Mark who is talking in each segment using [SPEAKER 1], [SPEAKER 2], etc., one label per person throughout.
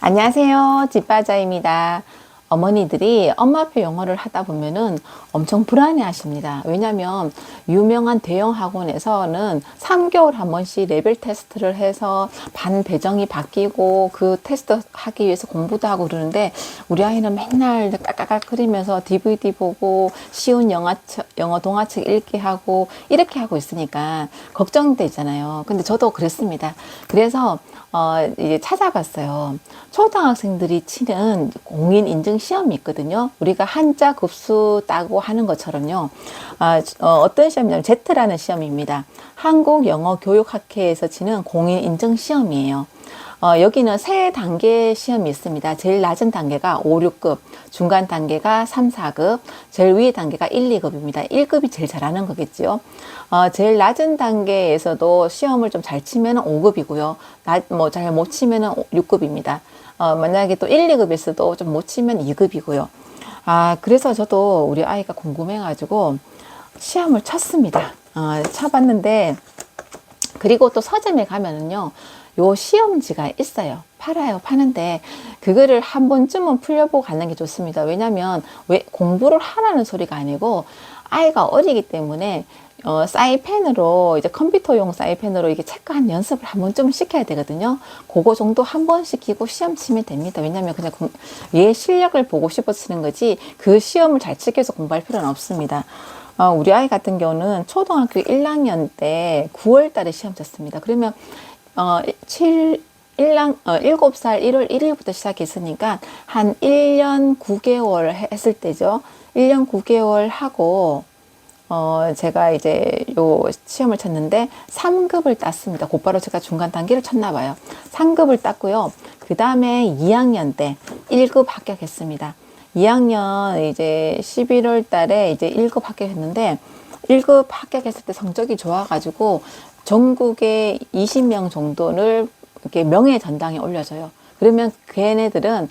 [SPEAKER 1] 안녕하세요. 집바자입니다. 어머니들이 엄마표 영어를 하다 보면은 엄청 불안해 하십니다. 왜냐면 유명한 대형 학원에서는 3개월 한 번씩 레벨 테스트를 해서 반 배정이 바뀌고 그 테스트 하기 위해서 공부도 하고 그러는데 우리 아이는 맨날 깔깔깔거리면서 DVD 보고 쉬운 영어 동화책 읽기 하고 이렇게 하고 있으니까 걱정되잖아요. 근데 저도 그랬습니다. 그래서 이제 찾아봤어요. 초등학생들이 치는 공인인증 시험이 있거든요. 우리가 한자 급수 따고 하는 것처럼요. 어떤 시험이냐면 Z라는 시험입니다. 한국영어교육학회에서 치는 공인인증 시험이에요. 여기는 세 단계 시험이 있습니다. 제일 낮은 단계가 5, 6급, 중간 단계가 3, 4급, 제일 위의 단계가 1, 2급입니다. 1급이 제일 잘하는 거겠죠. 제일 낮은 단계에서도 시험을 좀 잘 치면 5급이고요. 잘 못 치면 6급입니다. 만약에 또 1, 2급에서도 좀 못 치면 2급이고요. 그래서 저도 우리 아이가 궁금해가지고 시험을 쳤습니다. 쳐봤는데, 그리고 또 서점에 가면은요, 요 시험지가 있어요. 팔아요. 파는데 그거를 한 번쯤은 풀려보고 가는 게 좋습니다. 왜냐면 왜 공부를 하라는 소리가 아니고 아이가 어리기 때문에 사이펜으로 이제 컴퓨터용 사이펜으로 이게 체크한 연습을 한 번쯤은 시켜야 되거든요. 그거 정도 한 번 시키고 시험 치면 됩니다. 왜냐면 그냥 얘 실력을 보고 싶어 쓰는 거지 그 시험을 잘 치기 위해서 공부할 필요는 없습니다. 우리 아이 같은 경우는 초등학교 1학년 때 9월 달에 시험 쳤습니다. 그러면 7살 1월 1일부터 시작했으니까 한 1년 9개월 했을 때죠. 1년 9개월 하고, 제가 이제 요 시험을 쳤는데 3급을 땄습니다. 곧바로 제가 중간 단계를 쳤나 봐요. 3급을 땄고요. 그 다음에 2학년 때 1급 합격했습니다. 2학년 이제 11월 달에 이제 1급 합격했는데 1급 합격했을 때 성적이 좋아가지고 전국에 20명 정도를 이렇게 명예 전당에 올려줘요. 그러면 걔네들은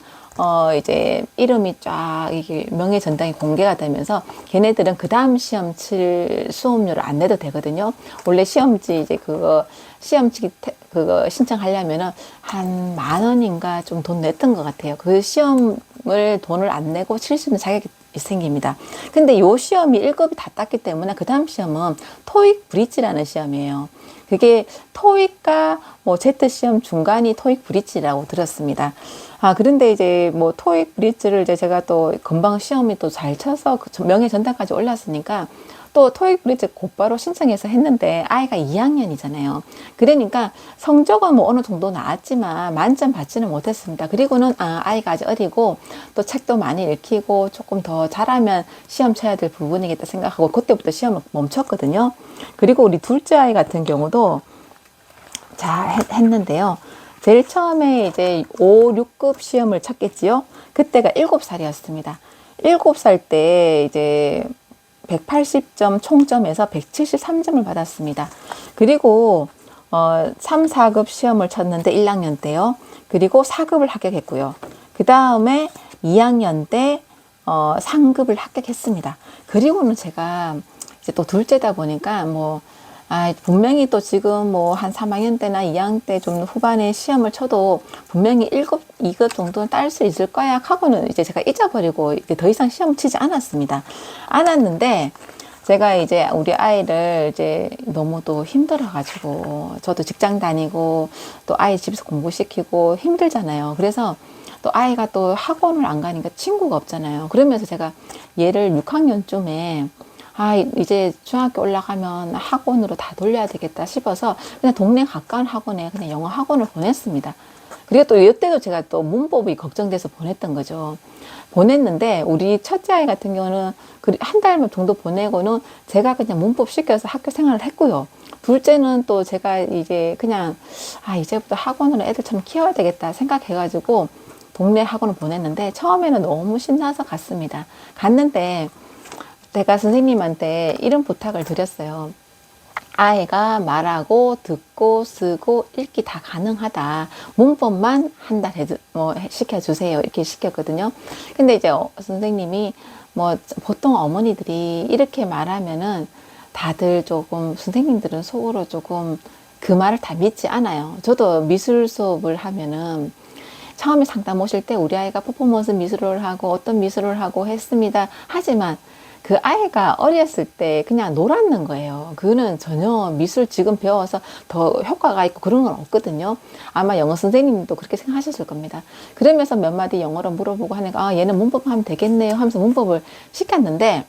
[SPEAKER 1] 이제 이름이 쫙 이게 명예 전당이 공개가 되면서 걔네들은 그 다음 시험 칠 수업료를 안 내도 되거든요. 원래 시험지 이제 시험지 그거 신청하려면은 한 10,000원인가 좀 돈 냈던 것 같아요. 그 시험을 돈을 안 내고 칠 수 있는 자격이 생깁니다. 근데 요 시험이 1급이 다 땄기 때문에 그 다음 시험은 토익 브릿지라는 시험이에요. 그게 토익과 뭐 Z 시험 중간이 토익 브릿지라고 들었습니다. 그런데 이제 뭐 토익 브릿지를 이제 제가 또 금방 시험이 또 잘 쳐서 명예 전당까지 올랐으니까 또 토익 브릿지 곧바로 신청해서 했는데 아이가 2학년이잖아요. 그러니까 성적은 뭐 어느 정도 나왔지만 만점 받지는 못했습니다. 그리고는 아이가 아직 어리고 또 책도 많이 읽히고 조금 더 잘하면 시험 쳐야 될 부분이겠다 생각하고 그때부터 시험을 멈췄거든요. 그리고 우리 둘째 아이 같은 경우도 잘 했는데요. 제일 처음에 이제 5, 6급 시험을 쳤겠지요. 그때가 7살이었습니다. 7살 때 이제 180점 총점에서 173점을 받았습니다. 그리고 3, 4급 시험을 쳤는데 1학년 때요. 그리고 4급을 합격했고요. 그 다음에 2학년 때 3급을 합격했습니다. 그리고는 제가 이제 또 둘째다 보니까 분명히 또 지금 뭐 한 3학년 때나 2학년 때 좀 후반에 시험을 쳐도 분명히 1급, 2급 정도는 딸 수 있을 거야 하고는 이제 제가 잊어버리고 이제 더 이상 시험 치지 않았습니다. 않았는데 제가 이제 우리 아이를 이제 너무 또 힘들어가지고 저도 직장 다니고 또 아이 집에서 공부시키고 힘들잖아요. 그래서 또 아이가 또 학원을 안 가니까 친구가 없잖아요. 그러면서 제가 얘를 6학년쯤에 이제 중학교 올라가면 학원으로 다 돌려야 되겠다 싶어서 그냥 동네 가까운 학원에 그냥 영어 학원을 보냈습니다. 그리고 또 이때도 제가 또 문법이 걱정돼서 보냈던 거죠. 보냈는데 우리 첫째 아이 같은 경우는 한 달 정도 보내고는 제가 그냥 문법 시켜서 학교 생활을 했고요. 둘째는 또 제가 이제 그냥 이제부터 학원으로 애들처럼 키워야 되겠다 생각해가지고 동네 학원을 보냈는데 처음에는 너무 신나서 갔습니다. 갔는데 제가 선생님한테 이런 부탁을 드렸어요. 아이가 말하고 듣고 쓰고 읽기 다 가능하다. 문법만 한 달 시켜주세요. 이렇게 시켰거든요. 근데 이제 선생님이 보통 어머니들이 이렇게 말하면은 다들 조금 선생님들은 속으로 조금 그 말을 다 믿지 않아요. 저도 미술 수업을 하면은 처음에 상담 오실 때 우리 아이가 퍼포먼스 미술을 하고 어떤 미술을 하고 했습니다. 하지만 그 아이가 어렸을 때 그냥 놀았는 거예요. 그거는 전혀 미술 지금 배워서 더 효과가 있고 그런 건 없거든요. 아마 영어 선생님도 그렇게 생각하셨을 겁니다. 그러면서 몇 마디 영어로 물어보고 하니까 아, 얘는 문법 하면 되겠네요 하면서 문법을 시켰는데,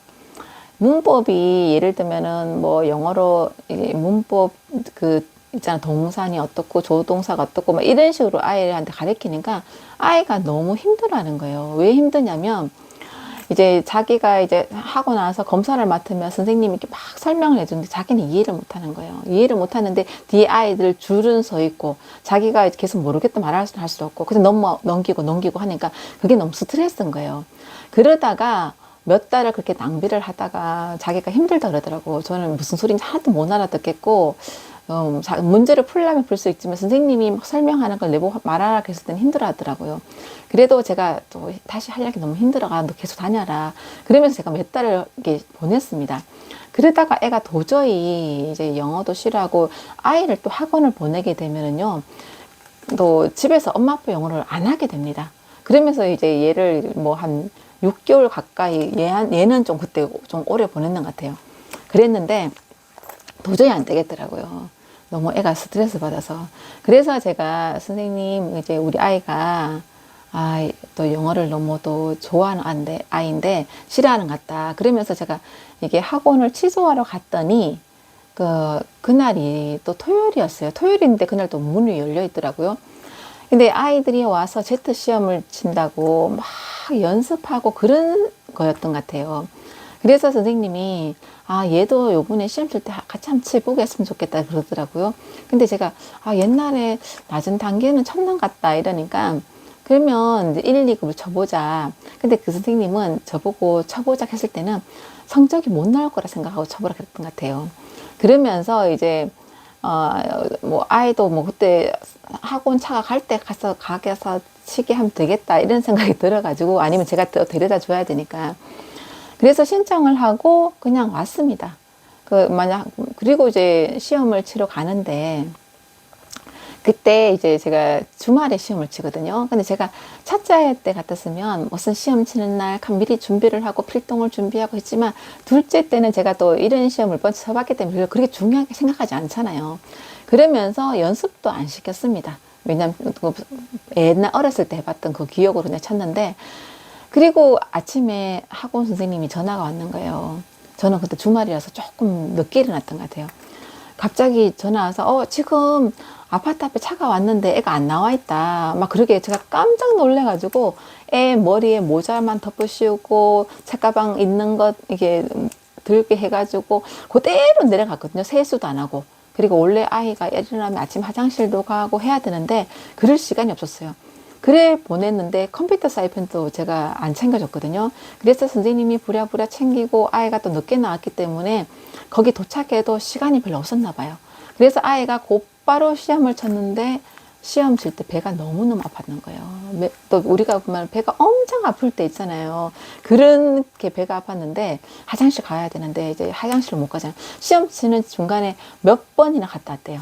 [SPEAKER 1] 문법이 예를 들면은 뭐 영어로 이제 문법 그 있잖아, 동사니 어떻고 조동사가 어떻고 막 이런 식으로 아이한테 가르치니까 아이가 너무 힘들어하는 거예요. 왜 힘드냐면 이제 자기가 이제 하고 나서 검사를 맡으면 선생님이 이렇게 막 설명을 해주는데 자기는 이해를 못 하는 거예요. 이해를 못 하는데 뒤에 아이들 줄은 서 있고 자기가 계속 모르겠다 말할 수 없고 그래서 넘기고 하니까 그게 너무 스트레스인 거예요. 그러다가 몇 달을 그렇게 낭비를 하다가 자기가 힘들다 그러더라고. 저는 무슨 소리인지 하나도 못 알아듣겠고 문제를 풀려면 풀 수 있지만 선생님이 막 설명하는 걸 내보고 말하라 했을 때는 힘들어 하더라고요. 그래도 제가 또 다시 하려기 너무 힘들어가 너 계속 다녀라. 그러면서 제가 몇 달을 이렇게 보냈습니다. 그러다가 애가 도저히 이제 영어도 싫어하고 아이를 또 학원을 보내게 되면은요, 또 집에서 엄마 아빠 영어를 안 하게 됩니다. 그러면서 이제 얘를 뭐 한 6개월 가까이 얘는 좀 그때 좀 오래 보냈는 것 같아요. 그랬는데 도저히 안 되겠더라고요. 너무 애가 스트레스 받아서. 그래서 제가 선생님 이제 우리 아이가 또 영어를 너무 또 좋아하는 아이인데 싫어하는 것 같다. 그러면서 제가 이게 학원을 취소하러 갔더니 그날이 또 토요일이었어요. 토요일인데 그날 또 문이 열려 있더라고요. 근데 아이들이 와서 제트 시험을 친다고 막 연습하고 그런 거였던 것 같아요. 그래서 선생님이 얘도 요번에 시험 칠 때 같이 한번 쳐보겠으면 좋겠다 그러더라고요. 근데 제가 옛날에 낮은 단계는 쳤는 것 같다 이러니까 그러면 이제 1, 2급을 쳐보자. 근데 그 선생님은 저보고 쳐보자 했을 때는 성적이 못 나올 거라 생각하고 쳐보라 그랬던 것 같아요. 그러면서 이제 뭐 아이도 뭐 그때 학원 차가 갈 때 가게에서 치게 하면 되겠다 이런 생각이 들어가지고, 아니면 제가 또 데려다 줘야 되니까 그래서 신청을 하고 그냥 왔습니다. 그리고 이제 시험을 치러 가는데 그때 이제 제가 주말에 시험을 치거든요. 근데 제가 첫째 때 같았으면 무슨 시험 치는 날 미리 준비를 하고 필동을 준비하고 했지만, 둘째 때는 제가 또 이런 시험을 먼저 쳐봤기 때문에 그렇게 중요하게 생각하지 않잖아요. 그러면서 연습도 안 시켰습니다. 왜냐면 옛날 어렸을 때 해봤던 그 기억으로 그냥 쳤는데, 그리고 아침에 학원 선생님이 전화가 왔는 거예요. 저는 그때 주말이라서 조금 늦게 일어났던 것 같아요. 갑자기 전화 와서 지금 아파트 앞에 차가 왔는데 애가 안 나와 있다. 막 그러게 제가 깜짝 놀래가지고 애 머리에 모자만 덮어 씌우고 책가방 있는 것 이게 들게 해가지고 그대로 내려갔거든요. 세수도 안 하고. 그리고 원래 아이가 일어나면 아침 화장실도 가고 해야 되는데 그럴 시간이 없었어요. 그래 보냈는데 컴퓨터 사이펜도 제가 안 챙겨줬거든요. 그래서 선생님이 부랴부랴 챙기고 아이가 또 늦게 나왔기 때문에 거기 도착해도 시간이 별로 없었나 봐요. 그래서 아이가 곧바로 시험을 쳤는데 시험 칠 때 배가 너무너무 아팠는 거예요. 또 우리가 보면 배가 엄청 아플 때 있잖아요. 그렇게 배가 아팠는데 화장실 가야 되는데 이제 화장실을 못 가잖아요. 시험 치는 중간에 몇 번이나 갔다 왔대요.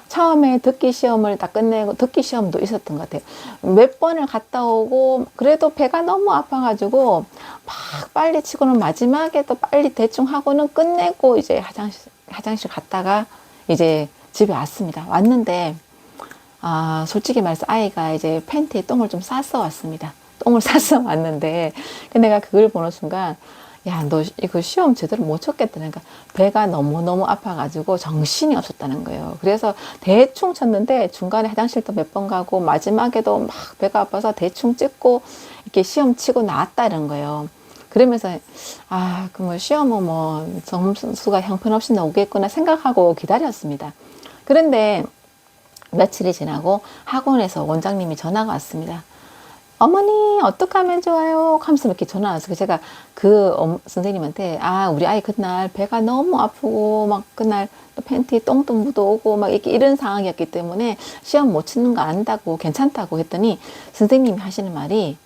[SPEAKER 1] 처음에 듣기 시험을 다 끝내고 듣기 시험도 있었던 것 같아요. 몇 번을 갔다 오고 그래도 배가 너무 아파가지고 막 빨리 치고는 마지막에 또 빨리 대충 하고는 끝내고 이제 화장실 갔다가 이제 집에 왔습니다. 왔는데 솔직히 말해서 아이가 이제 팬티에 똥을 좀 쌌어 왔습니다. 똥을 쌌어 왔는데 내가 그걸 보는 순간 야, 너 이거 시험 제대로 못 쳤겠다니까 배가 너무너무 아파가지고 정신이 없었다는 거예요. 그래서 대충 쳤는데 중간에 화장실도 몇 번 가고 마지막에도 막 배가 아파서 대충 찍고 이렇게 시험 치고 나왔다 이런 거예요. 그러면서 그 뭐 시험은 뭐 점수가 형편없이 나오겠구나 생각하고 기다렸습니다. 그런데 며칠이 지나고 학원에서 원장님이 전화가 왔습니다. 어머니 어떻게 하면 좋아요? 하면서 이렇게 전화 와서 제가 선생님한테 우리 아이 그날 배가 너무 아프고 막 그날 또 팬티에 똥도 묻어오고 막 이렇게 이런 상황이었기 때문에 시험 못 치는 거 안다고 괜찮다고 했더니 선생님이 하시는 말이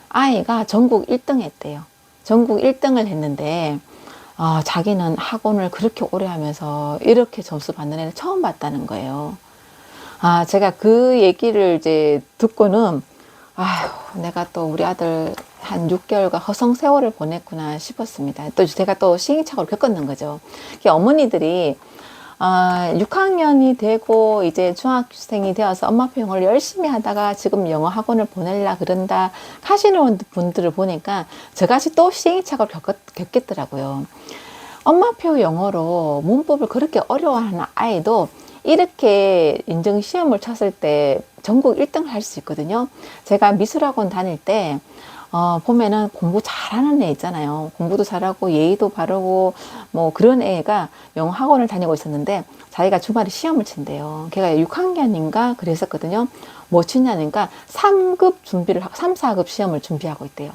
[SPEAKER 1] 아이가 전국 1등 했대요. 전국 1등을 했는데 자기는 학원을 그렇게 오래 하면서 이렇게 점수 받는 애를 처음 봤다는 거예요. 제가 그 얘기를 이제 듣고는 아휴, 내가 또 우리 아들 한 6개월과 허송 세월을 보냈구나 싶었습니다. 또 제가 또 시행착오를 겪었는 거죠. 어머니들이 6학년이 되고 이제 중학생이 되어서 엄마표 영어를 열심히 하다가 지금 영어 학원을 보내려 그런다 하시는 분들을 보니까 저같이 또 시행착오를 겪겠더라고요. 엄마표 영어로 문법을 그렇게 어려워하는 아이도 이렇게 인증시험을 쳤을 때 전국 1등을 할 수 있거든요. 제가 미술학원 다닐 때 보면은 공부 잘하는 애 있잖아요. 공부도 잘하고 예의도 바르고 뭐 그런 애가 영어 학원을 다니고 있었는데 자기가 주말에 시험을 친대요. 걔가 6학년인가 그랬었거든요. 뭐 치냐니까 3급 준비를, 3, 4급 시험을 준비하고 있대요.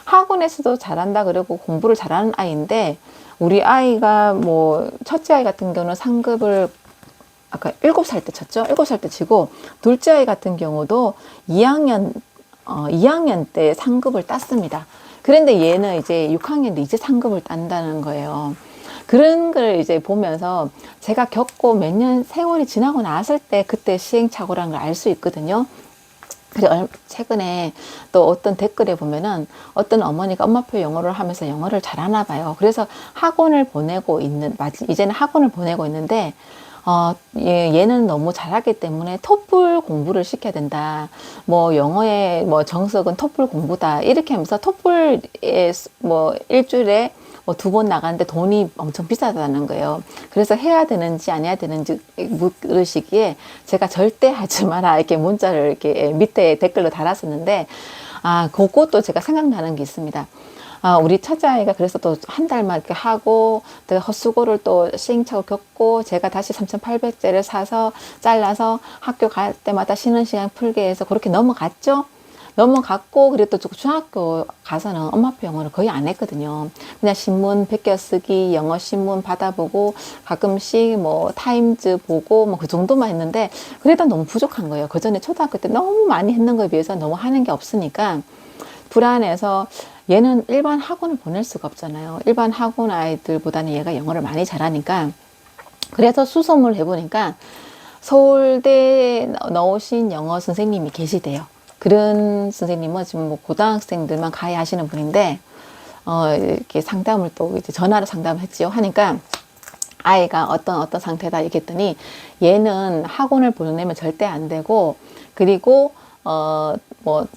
[SPEAKER 1] 학원에서도 잘한다 그러고 공부를 잘하는 아이인데 우리 아이가 뭐 첫째 아이 같은 경우는 3급을 아까 7살 때 쳤죠? 7살 때 치고 둘째 아이 같은 경우도 2학년 때 상급을 땄습니다. 그런데 얘는 이제 6학년인데 이제 상급을 딴다는 거예요. 그런 걸 이제 보면서 제가 겪고 몇 년 세월이 지나고 났을 때 그때 시행착오라는 걸 알 수 있거든요. 그래서 최근에 또 어떤 댓글에 보면은 어떤 어머니가 엄마표 영어를 하면서 영어를 잘하나 봐요. 그래서 학원을 보내고 있는, 이제는 학원을 보내고 있는데 얘는 너무 잘하기 때문에 토플 공부를 시켜야 된다. 뭐 영어의 뭐 정석은 토플 공부다. 이렇게 하면서 토플에 뭐 일주일에 뭐 2번 나가는데 돈이 엄청 비싸다는 거예요. 그래서 해야 되는지 안 해야 되는지 물으시기에 제가 절대 하지 마라 이렇게 문자를 이렇게 밑에 댓글로 달았었는데 그것도 제가 생각나는 게 있습니다. 우리 첫째 아이가 그래서 또 한 달만 이렇게 하고, 또 헛수고를 또 시행착오 겪고, 제가 다시 3,800제를 사서 잘라서 학교 갈 때마다 쉬는 시간 풀게 해서 그렇게 넘어갔죠? 넘어갔고, 그리고 또 중학교 가서는 엄마표 영어를 거의 안 했거든요. 그냥 신문 베껴쓰기, 영어 신문 받아보고, 가끔씩 뭐 타임즈 보고, 뭐 그 정도만 했는데, 그래도 너무 부족한 거예요. 그 전에 초등학교 때 너무 많이 했는 거에 비해서 너무 하는 게 없으니까, 불안해서 얘는 일반 학원을 보낼 수가 없잖아요. 일반 학원 아이들보다는 얘가 영어를 많이 잘하니까. 그래서 수소문을 해보니까 서울대에 넣으신 영어 선생님이 계시대요. 그런 선생님은 지금 뭐 고등학생들만 가야 하시는 분인데, 이렇게 상담을 또 이제 전화로 상담을 했지요. 하니까 아이가 어떤 상태다 얘기했더니 얘는 학원을 보내면 절대 안 되고, 그리고 뭐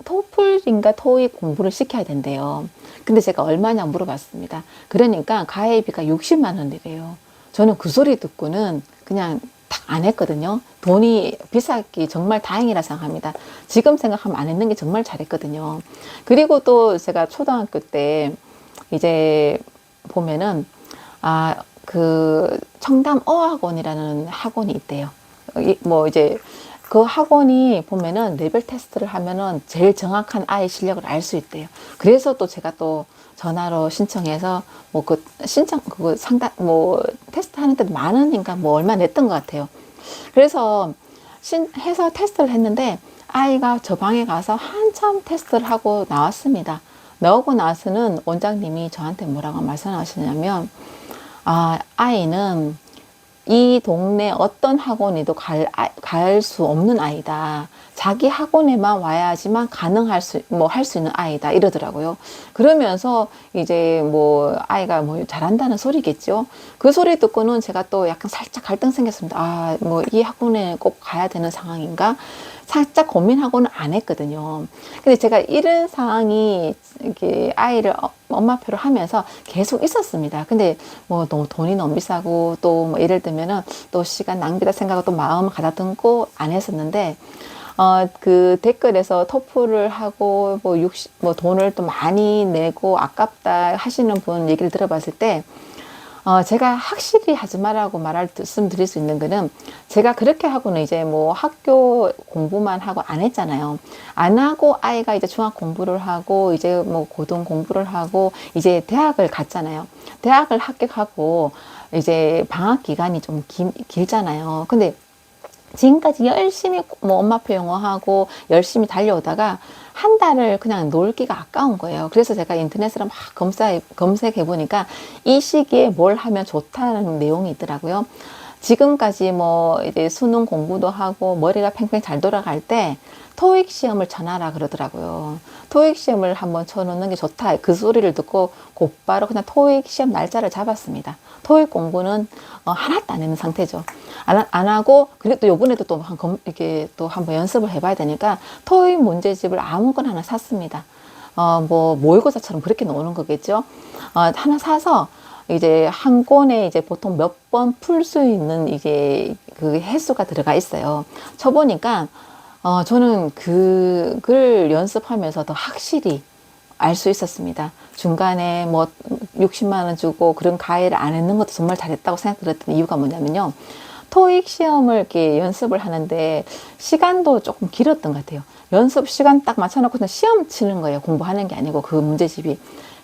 [SPEAKER 1] 토플인가 토익 공부를 시켜야 된대요. 근데 제가 얼마냐 물어봤습니다. 그러니까 가입비가 60만 원이래요. 저는 그 소리 듣고는 그냥 딱 안 했거든요. 돈이 비싸기 정말 다행이라 생각합니다. 지금 생각하면 안 했는 게 정말 잘했거든요. 그리고 또 제가 초등학교 때 이제 보면은 그 청담 어학원이라는 학원이 있대요. 뭐 이제 그 학원이 보면은 레벨 테스트를 하면은 제일 정확한 아이 실력을 알 수 있대요. 그래서 또 제가 또 전화로 신청해서 뭐 그거 상담 뭐 테스트 하는 데도 만 원인가 뭐 얼마 냈던 것 같아요. 그래서 해서 테스트를 했는데 아이가 저 방에 가서 한참 테스트를 하고 나왔습니다. 나오고 나서는 원장님이 저한테 뭐라고 말씀하시냐면 아이는 이 동네 어떤 학원에도 갈 수 없는 아이다. 자기 학원에만 와야지만 할 수 있는 아이다. 이러더라고요. 그러면서 이제 뭐 아이가 뭐 잘한다는 소리겠죠. 그 소리 듣고는 제가 또 약간 살짝 갈등 생겼습니다. 뭐 이 학원에 꼭 가야 되는 상황인가? 살짝 고민하고는 안 했거든요. 근데 제가 이런 상황이 이렇게 아이를 엄마표를 하면서 계속 있었습니다. 근데 뭐 너무 돈이 너무 비싸고 또 뭐 예를 들면은 또 시간 낭비다 생각하고 또 마음을 가다듬고 안 했었는데 그 댓글에서 토플을 하고 뭐 돈을 또 많이 내고 아깝다 하시는 분 얘기를 들어봤을 때 제가 확실히 하지 말라고 말씀드릴 수 있는 거는 제가 그렇게 하고는 이제 뭐 학교 공부만 하고 안 했잖아요. 안 하고 아이가 이제 중학 공부를 하고 이제 뭐 고등 공부를 하고 이제 대학을 갔잖아요. 대학을 합격하고 이제 방학 기간이 좀 길잖아요. 근데 지금까지 열심히 뭐 엄마표 영어하고 열심히 달려오다가 한 달을 그냥 놀기가 아까운 거예요. 그래서 제가 인터넷으로 막 검색해 보니까 이 시기에 뭘 하면 좋다는 내용이 있더라고요. 지금까지 뭐 이제 수능 공부도 하고 머리가 팽팽 잘 돌아갈 때 토익 시험을 쳐놔라 그러더라고요. 토익 시험을 한번 쳐놓는 게 좋다. 그 소리를 듣고 곧바로 그냥 토익 시험 날짜를 잡았습니다. 토익 공부는 하나도 안 했는 상태죠. 안 하고, 그리고 또 요번에도 또 이렇게 또 한번 연습을 해봐야 되니까 토익 문제집을 아무거나 하나 샀습니다. 뭐 모의고사처럼 그렇게 나오는 거겠죠. 하나 사서 이제 한 권에 이제 보통 몇 번 풀 수 있는 이게 그 횟수가 들어가 있어요. 쳐보니까 저는 그걸 연습하면서 더 확실히 알 수 있었습니다. 중간에 뭐 60만 원 주고 그런 가해를 안 했는 것도 정말 잘했다고 생각들었던 이유가 뭐냐면요. 토익 시험을 이렇게 연습을 하는데 시간도 조금 길었던 것 같아요. 연습 시간 딱 맞춰놓고 그냥 시험 치는 거예요. 공부하는 게 아니고 그 문제집이.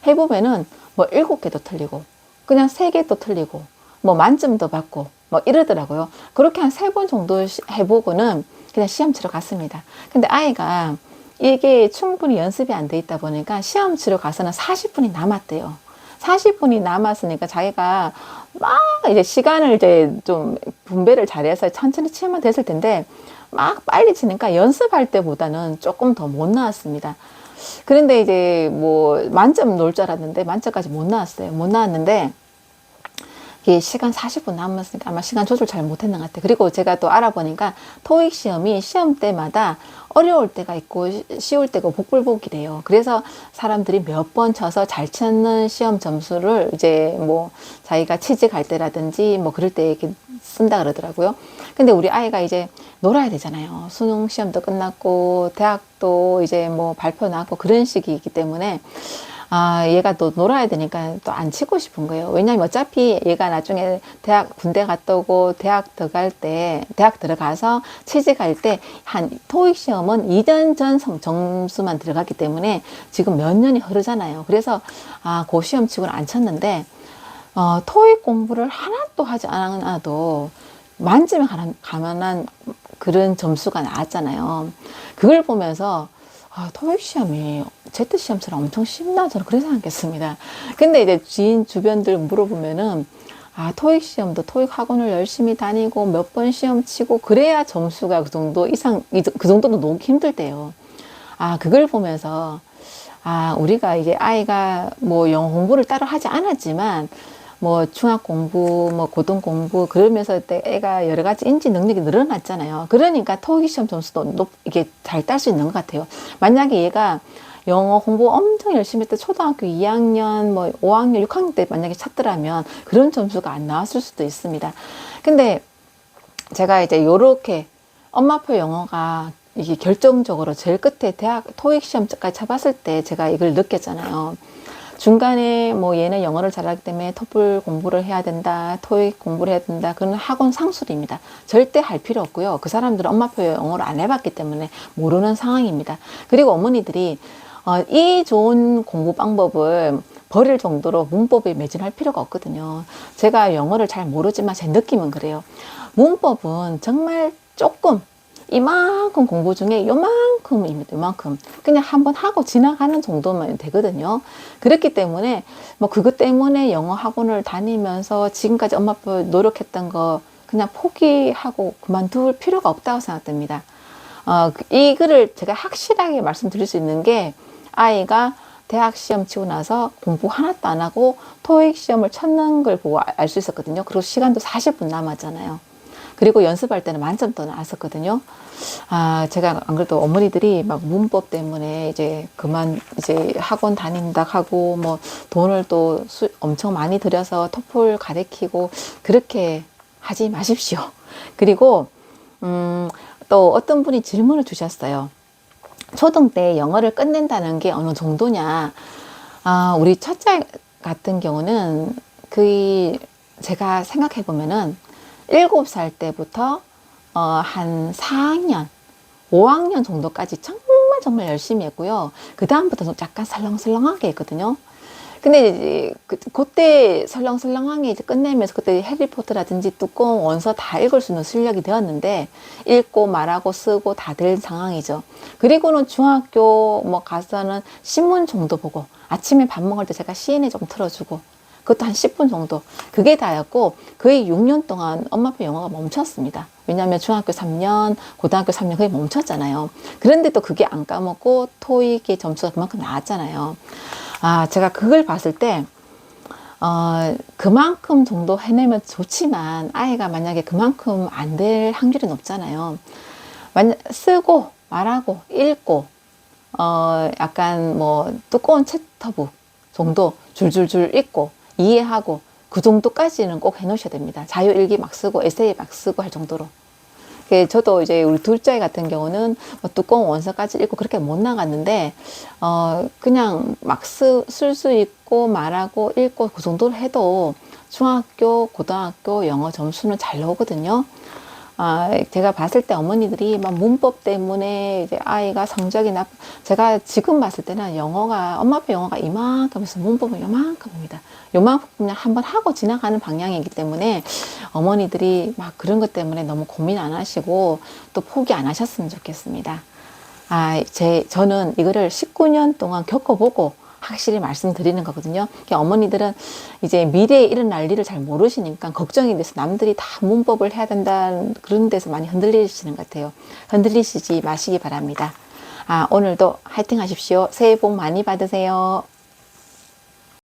[SPEAKER 1] 해보면은 뭐 7개도 틀리고 그냥 3개도 틀리고 뭐 만점도 받고 뭐 이러더라고요. 그렇게 한 3번 정도 해보고는 그냥 시험 치러 갔습니다. 근데 아이가 이게 충분히 연습이 안 돼 있다 보니까 시험 치러 가서는 40분이 남았대요. 40분이 남았으니까 자기가 막 이제 시간을 이제 좀 분배를 잘해서 천천히 치면 됐을 텐데 막 빨리 치니까 연습할 때보다는 조금 더 못 나왔습니다. 그런데 이제 뭐 만점 놓을 줄 알았는데 만점까지 못 나왔어요. 못 나왔는데 이게 시간 40분 남았으니까 아마 시간 조절 잘 못했는 것 같아요. 그리고 제가 또 알아보니까 토익 시험이 시험 때마다 어려울 때가 있고 쉬울 때가 복불복이래요. 그래서 사람들이 몇 번 쳐서 잘 치는 시험 점수를 이제 뭐 자기가 취직할 때라든지 뭐 그럴 때 이렇게 쓴다 그러더라고요. 근데 우리 아이가 이제 놀아야 되잖아요. 수능 시험도 끝났고 대학도 이제 뭐 발표 나고 그런 시기이기 때문에 얘가 또 놀아야 되니까 또 안 치고 싶은 거예요. 왜냐면 어차피 얘가 나중에 군대 갔다 오고 대학 들어가서 취직할 때 한 토익 시험은 2년 전 점수만 들어갔기 때문에 지금 몇 년이 흐르잖아요. 그래서, 그 시험 치고는 안 쳤는데, 토익 공부를 하나도 하지 않아도 만점에 가만한 그런 점수가 나왔잖아요. 그걸 보면서 토익 시험이 Z 시험처럼 엄청 쉽나 저는 그렇게 생각했습니다. 근데 이제 지인 주변들 물어보면은 토익 시험도 토익 학원을 열심히 다니고 몇 번 시험 치고 그래야 점수가 그 정도 이상 그 정도는 너무 힘들대요. 그걸 보면서 우리가 이제 아이가 뭐 영어 공부를 따로 하지 않았지만 뭐 중학 공부, 뭐 고등 공부 그러면서 애가 여러 가지 인지 능력이 늘어났잖아요. 그러니까 토익 시험 점수도 이게 잘 딸 수 있는 것 같아요. 만약에 얘가 영어 공부 엄청 열심히 했을 때 초등학교 2학년, 뭐 5학년, 6학년 때 만약에 찾더라면 그런 점수가 안 나왔을 수도 있습니다. 근데 제가 이제 요렇게 엄마표 영어가 이게 결정적으로 제일 끝에 대학 토익 시험까지 잡았을 때 제가 이걸 느꼈잖아요. 중간에 뭐 얘는 영어를 잘하기 때문에 토플 공부를 해야 된다, 토익 공부를 해야 된다. 그건 학원 상술입니다. 절대 할 필요 없고요. 그 사람들은 엄마표 영어를 안 해봤기 때문에 모르는 상황입니다. 그리고 어머니들이 이 좋은 공부 방법을 버릴 정도로 문법에 매진할 필요가 없거든요. 제가 영어를 잘 모르지만 제 느낌은 그래요. 문법은 정말 조금 이만큼 공부 중에 요만큼입니다. 요만큼. 그냥 한번 하고 지나가는 정도면 되거든요. 그렇기 때문에 뭐 그것 때문에 영어 학원을 다니면서 지금까지 엄마 아빠 노력했던 거 그냥 포기하고 그만둘 필요가 없다고 생각됩니다. 이거를 제가 확실하게 말씀드릴 수 있는 게 아이가 대학 시험 치고 나서 공부 하나도 안 하고 토익 시험을 쳤는 걸 보고 알 수 있었거든요. 그리고 시간도 40분 남았잖아요. 그리고 연습할 때는 만점도 나왔었거든요. 제가 안 그래도 어머니들이 막 문법 때문에 이제 이제 학원 다닌다 하고 뭐 돈을 또 엄청 많이 들여서 토플 가르치고 그렇게 하지 마십시오. 그리고, 또 어떤 분이 질문을 주셨어요. 초등 때 영어를 끝낸다는 게 어느 정도냐. 우리 첫째 같은 경우는 제가 생각해 보면은 7살 때부터 한 4학년, 5학년 정도까지 정말 열심히 했고요. 그 다음부터 좀 약간 설렁설렁하게 했거든요. 근데 이제 그때 설렁설렁하게 이제 끝내면서 그때 해리포터라든지 두꺼운 원서 다 읽을 수 있는 실력이 되었는데 읽고 말하고 쓰고 다 될 상황이죠. 그리고는 중학교 뭐 가서는 신문 정도 보고 아침에 밥 먹을 때 제가 CNN 좀 틀어주고 그것도 한 10분 정도. 그게 다였고, 거의 6년 동안 엄마 아빠 영어가 멈췄습니다. 왜냐하면 중학교 3년, 고등학교 3년 거의 멈췄잖아요. 그런데 또 그게 안 까먹고 토익의 점수가 그만큼 나왔잖아요. 아, 제가 그걸 봤을 때, 그만큼 정도 해내면 좋지만 아이가 만약에 그만큼 안 될 확률이 높잖아요. 쓰고 말하고 읽고 약간 뭐 두꺼운 챕터북 정도 줄줄줄 읽고 이해하고 그 정도까지는 꼭 해놓으셔야 됩니다. 자유일기 막 쓰고 에세이 막 쓰고 할 정도로. 저도 이제 우리 둘째 같은 경우는 뭐 두꺼운 원서까지 읽고 그렇게 못 나갔는데, 그냥 막 쓸 수 있고 말하고 읽고 그 정도로 해도 중학교, 고등학교 영어 점수는 잘 나오거든요. 제가 봤을 때 어머니들이 막 문법 때문에 이제 아이가 성적이 제가 지금 봤을 때는 영어가, 엄마 아빠 영어가 이만큼에서 문법은 요만큼입니다. 요만큼 그냥 한번 하고 지나가는 방향이기 때문에 어머니들이 막 그런 것 때문에 너무 고민 안 하시고 또 포기 안 하셨으면 좋겠습니다. 저는 이거를 19년 동안 겪어보고 확실히 말씀드리는 거거든요. 그러니까 어머니들은 이제 미래에 일어날 일을 잘 모르시니까 걱정이 돼서 남들이 다 문법을 해야 된다는 그런 데서 많이 흔들리시는 것 같아요. 흔들리시지 마시기 바랍니다. 오늘도 화이팅 하십시오. 새해 복 많이 받으세요.